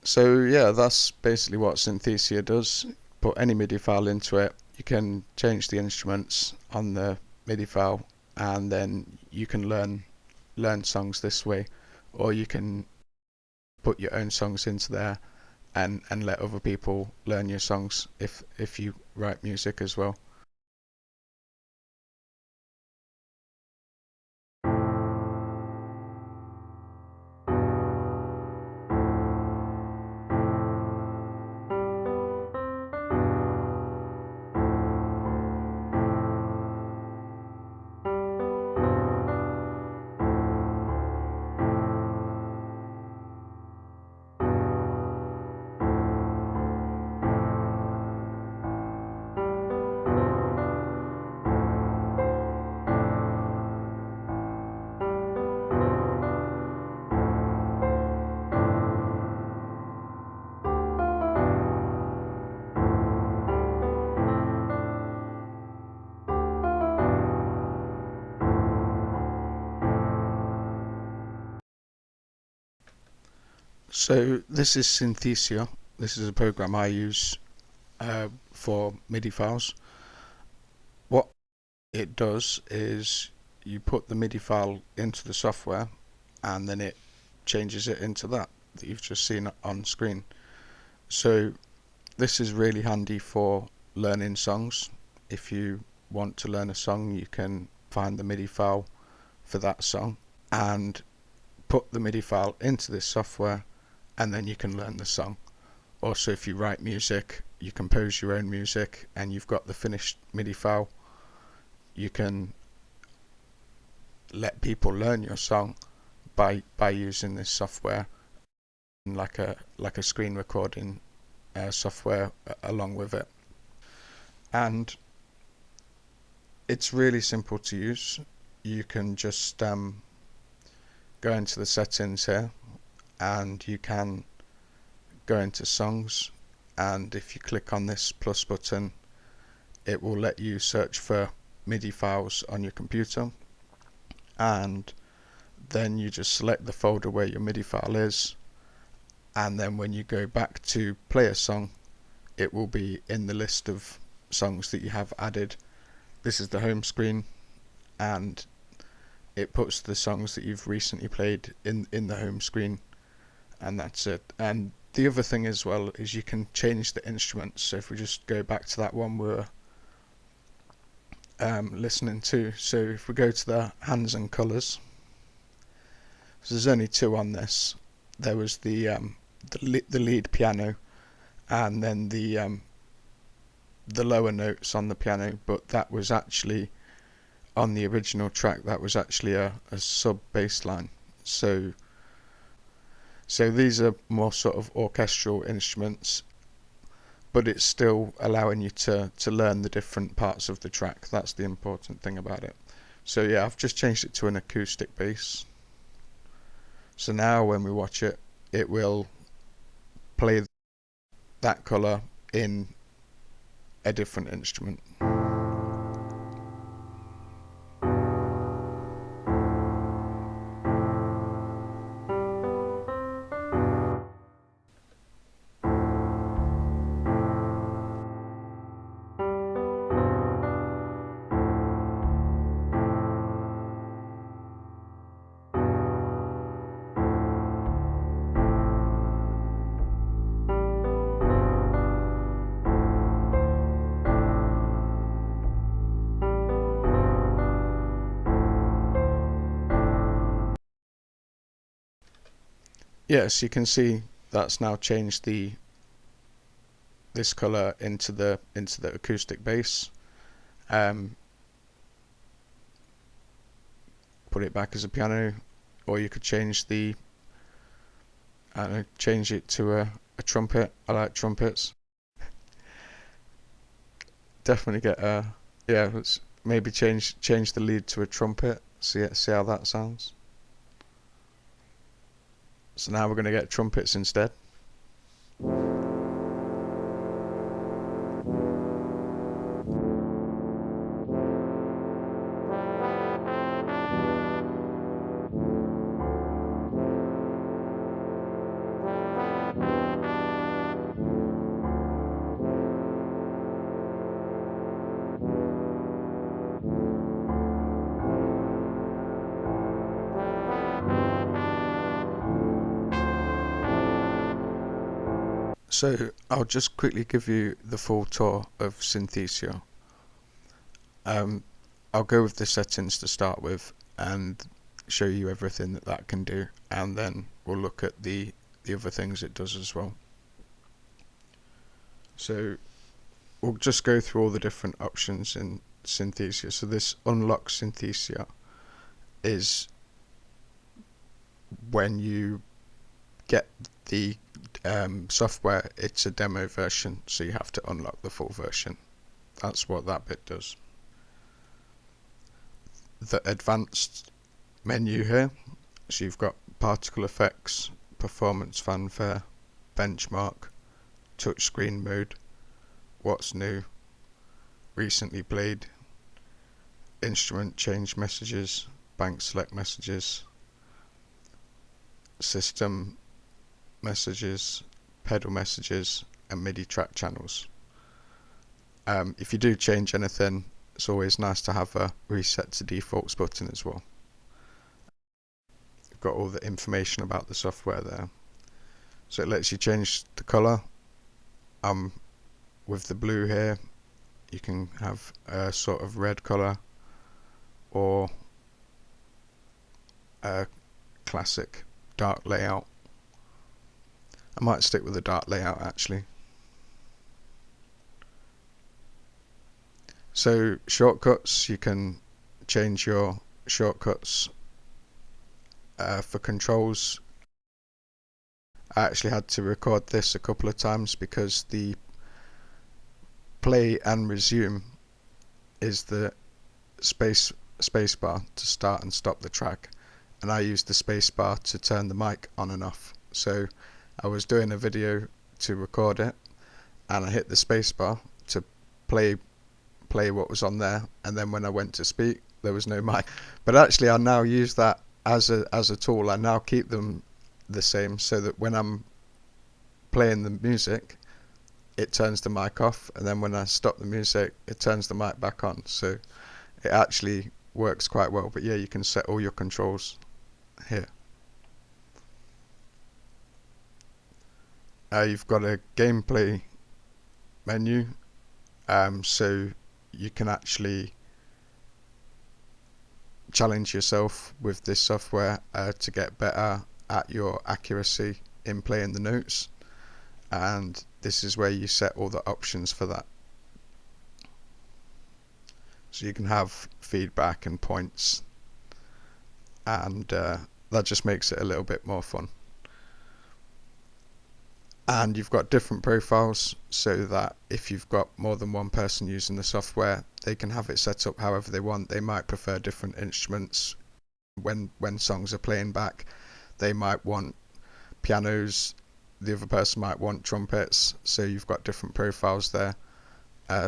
So yeah, that's basically what Synthesia does. Put any MIDI file into it, you can change the instruments on the MIDI file, and then you can learn songs this way, or you can put your own songs into there and let other people learn your songs if you write music as well. So this is Synthesia. This is a program I use for MIDI files. What it does is you put the MIDI file into the software, and then it changes it into that you've just seen on screen. So this is really handy for learning songs. If you want to learn a song, you can find the MIDI file for that song and put the MIDI file into this software, and then you can learn the song. Also, if you write music, you compose your own music, and you've got the finished MIDI file, you can let people learn your song by using this software, like a screen recording software along with it. And it's really simple to use. You can just go into the settings here, and you can go into songs, and if you click on this plus button, it will let you search for MIDI files on your computer, and then you just select the folder where your MIDI file is, and then when you go back to play a song, it will be in the list of songs that you have added. This is the home screen, and it puts the songs that you've recently played in the home screen, and that's it. And the other thing as well is you can change the instruments. So if we just go back to that one we were listening to, so if we go to the hands and colours, so there's only two on this. There was the lead piano, and then the lower notes on the piano, but that was actually on the original track, that was actually a sub bass line. So these are more sort of orchestral instruments, but it's still allowing you to learn the different parts of the track. That's the important thing about it. So yeah, I've just changed it to an acoustic bass. So now when we watch it, it will play that colour in a different instrument. Yes, you can see that's now changed this color into the acoustic bass. Put it back as a piano, or you could change change it to a trumpet. I like trumpets. Definitely get yeah. Let's maybe change the lead to a trumpet. See how that sounds. So now we're going to get trumpets instead. So I'll just quickly give you the full tour of Synthesia. I'll go with the settings to start with and show you everything that can do, and then we'll look at the other things it does as well. So we'll just go through all the different options in Synthesia. So this unlock Synthesia is when you get the software. It's a demo version, so you have to unlock the full version. That's what that bit does. The advanced menu here, so you've got particle effects, performance fanfare, benchmark, touchscreen mode, what's new, recently played, instrument change messages, bank select messages, system messages, pedal messages, and MIDI track channels. If you do change anything, it's always nice to have a reset to defaults button as well. You've got all the information about the software there. So it lets you change the colour. With the blue here, you can have a sort of red colour or a classic dark layout. I might stick with the dark layout actually. So shortcuts, you can change your shortcuts for controls. I actually had to record this a couple of times because the play and resume is the spacebar to start and stop the track, and I used the spacebar to turn the mic on and off. So I was doing a video to record it, and I hit the spacebar to play what was on there, and then when I went to speak, there was no mic. But actually, I now use that as a tool. I now keep them the same, so that when I'm playing the music, it turns the mic off, and then when I stop the music, it turns the mic back on. So it actually works quite well. But yeah, you can set all your controls here. You've got a gameplay menu, so you can actually challenge yourself with this software to get better at your accuracy in playing the notes, and this is where you set all the options for that. So you can have feedback and points, and that just makes it a little bit more fun. And you've got different profiles, so that if you've got more than one person using the software, they can have it set up however they want. They might prefer different instruments. When songs are playing back, they might want pianos, the other person might want trumpets. So you've got different profiles there,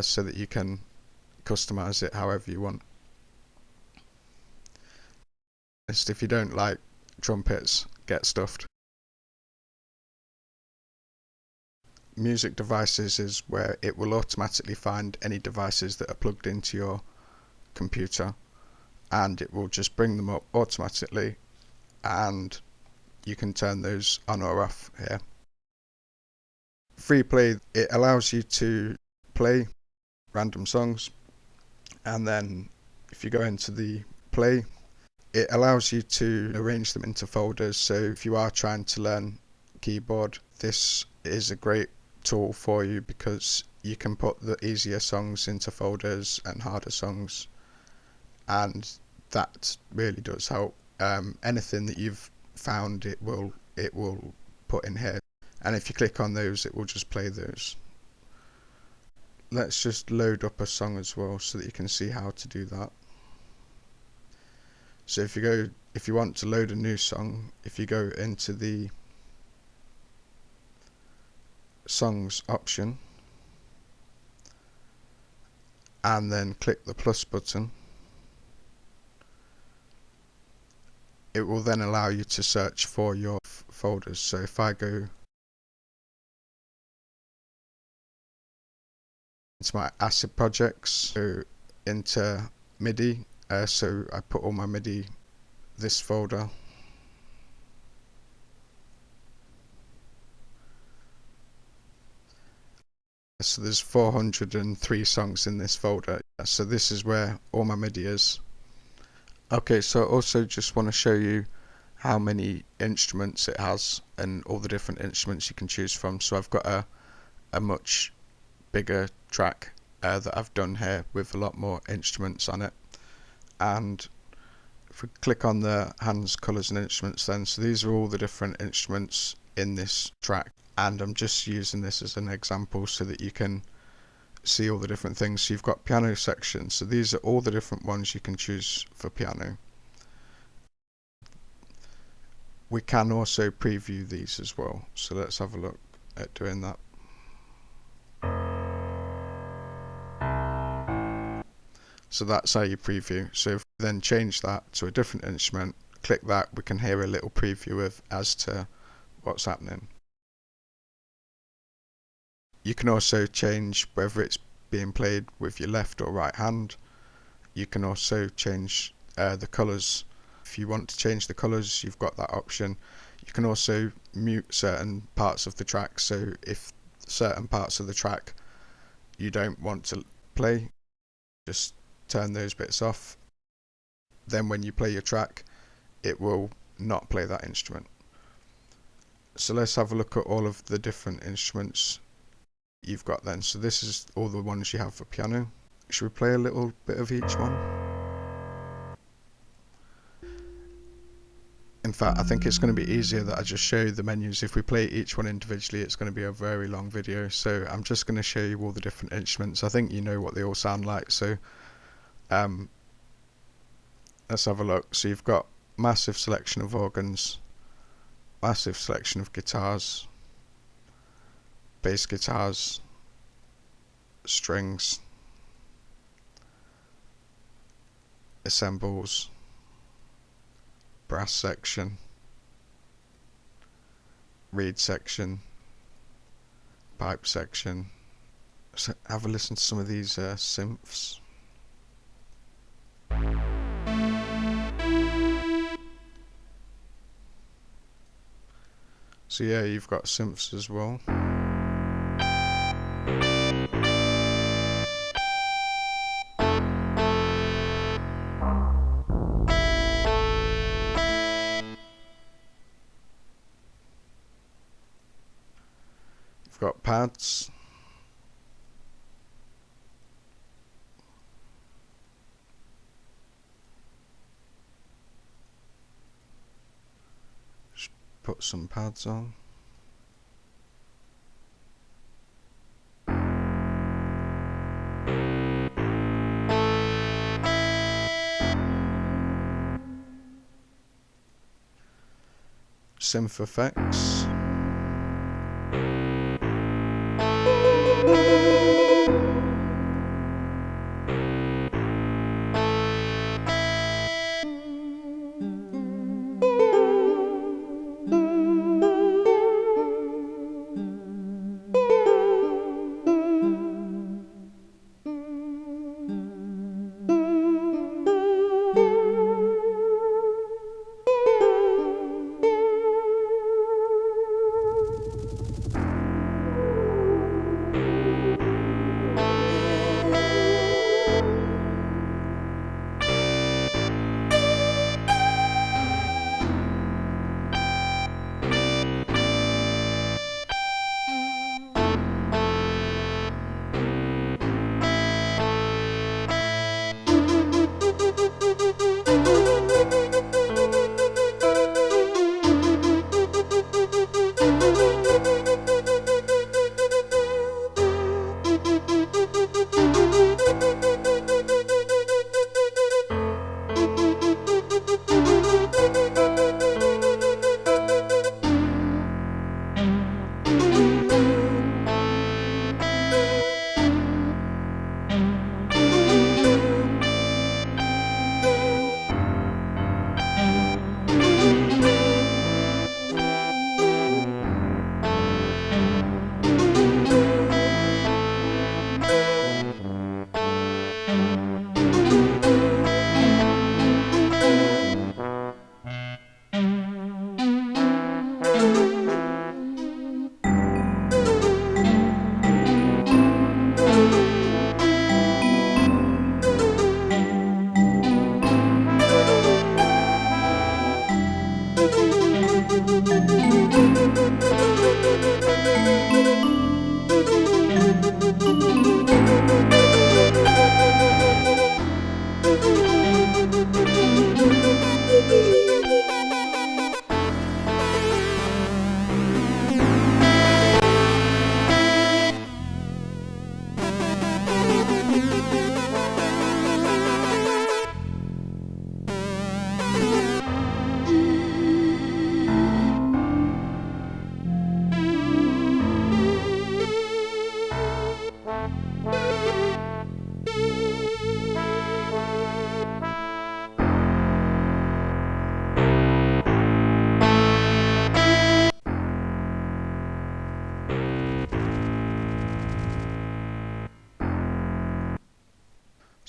so that you can customize it however you want. If you don't like trumpets, get stuffed. Music devices is where it will automatically find any devices that are plugged into your computer, and it will just bring them up automatically, and you can turn those on or off here. Free play, it allows you to play random songs, and then if you go into the play, it allows you to arrange them into folders. So if you are trying to learn keyboard, this is a great tool for you, because you can put the easier songs into folders and harder songs, and that really does help. Anything that you've found, it will put in here, and if you click on those, it will just play those. Let's just load up a song as well so that you can see how to do that. So if you want to load a new song, if you go into the songs option and then click the plus button, it will then allow you to search for your folders. So if I go into my acid projects, so into Midi, so I put all my Midi this folder, So there's 403 songs in this folder. So this is where all my MIDI is. Okay, so I also just want to show you how many instruments it has and all the different instruments you can choose from. So I've got a much bigger track that I've done here with a lot more instruments on it. And if we click on the hands, colours and instruments then, so these are all the different instruments in this track, and I'm just using this as an example so that you can see all the different things. So you've got piano section, so these are all the different ones you can choose for piano. We can also preview these as well, so let's have a look at doing that. So that's how you preview. So if we then change that to a different instrument, click that, we can hear a little preview of as to what's happening. You can also change whether it's being played with your left or right hand. You can also change the colours. If you want to change the colours, you've got that option. You can also mute certain parts of the track, so if certain parts of the track you don't want to play, just turn those bits off. Then when you play your track, it will not play that instrument. So let's have a look at all of the different instruments you've got then. So this is all the ones you have for piano. Should we play a little bit of each one? In fact, I think it's going to be easier that I just show you the menus. If we play each one individually, it's going to be a very long video. So I'm just going to show you all the different instruments. I think you know what they all sound like. So let's have a look. So you've got massive selection of organs, massive selection of guitars, bass guitars, strings, assembles, brass section, reed section, pipe section. So have a listen to some of these synths. So yeah, you've got synths as well. You've got pads. Just put some pads on. Synth effects.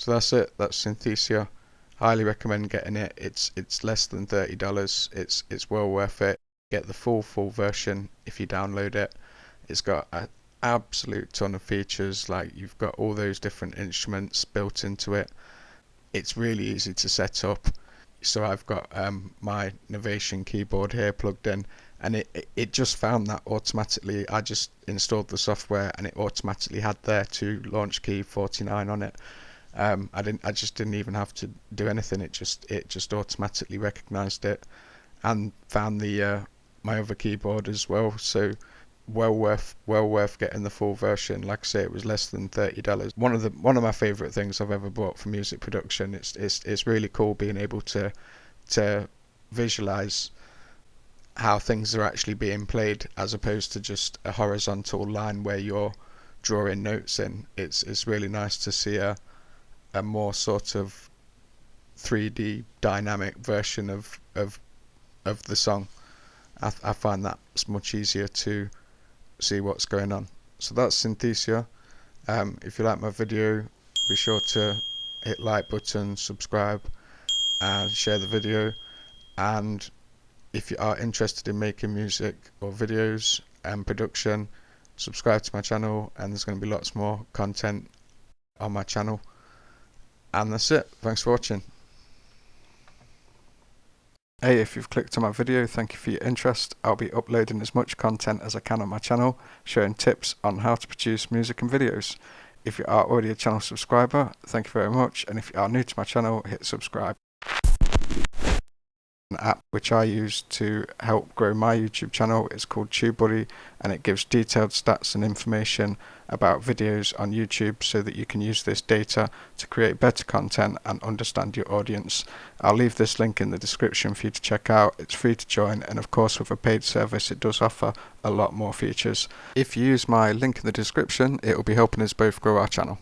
So that's it. That's Synthesia. Highly recommend getting it. It's less than $30. It's well worth it. Get the full version if you download it. It's got an absolute ton of features, like you've got all those different instruments built into it. It's really easy to set up. So I've got my Novation keyboard here plugged in, and it just found that automatically. I just installed the software and it automatically had there to launch key 49 on it. I just didn't even have to do anything. It just automatically recognized it and found the my other keyboard as well. So well worth getting the full version. Like I say, it was less than $30. One of my favorite things I've ever bought for music production. It's really cool being able to visualize how things are actually being played, as opposed to just a horizontal line where you're drawing notes in. It's really nice to see a more sort of 3D dynamic version of the song. I find that's much easier to see what's going on. So that's Synthesia. If you like my video, be sure to hit like button, subscribe, and share the video. And if you are interested in making music or videos and production, subscribe to my channel, and there's going to be lots more content on my channel. And that's it. Thanks for watching. Hey, if you've clicked on my video, thank you for your interest. I'll be uploading as much content as I can on my channel, showing tips on how to produce music and videos. If you are already a channel subscriber, thank you very much. And if you are new to my channel, hit subscribe. An app which I use to help grow my YouTube channel is called TubeBuddy, and it gives detailed stats and information about videos on YouTube so that you can use this data to create better content and understand your audience. I'll leave this link in the description for you to check out. It's free to join, and of course with a paid service it does offer a lot more features. If you use my link in the description, it will be helping us both grow our channel.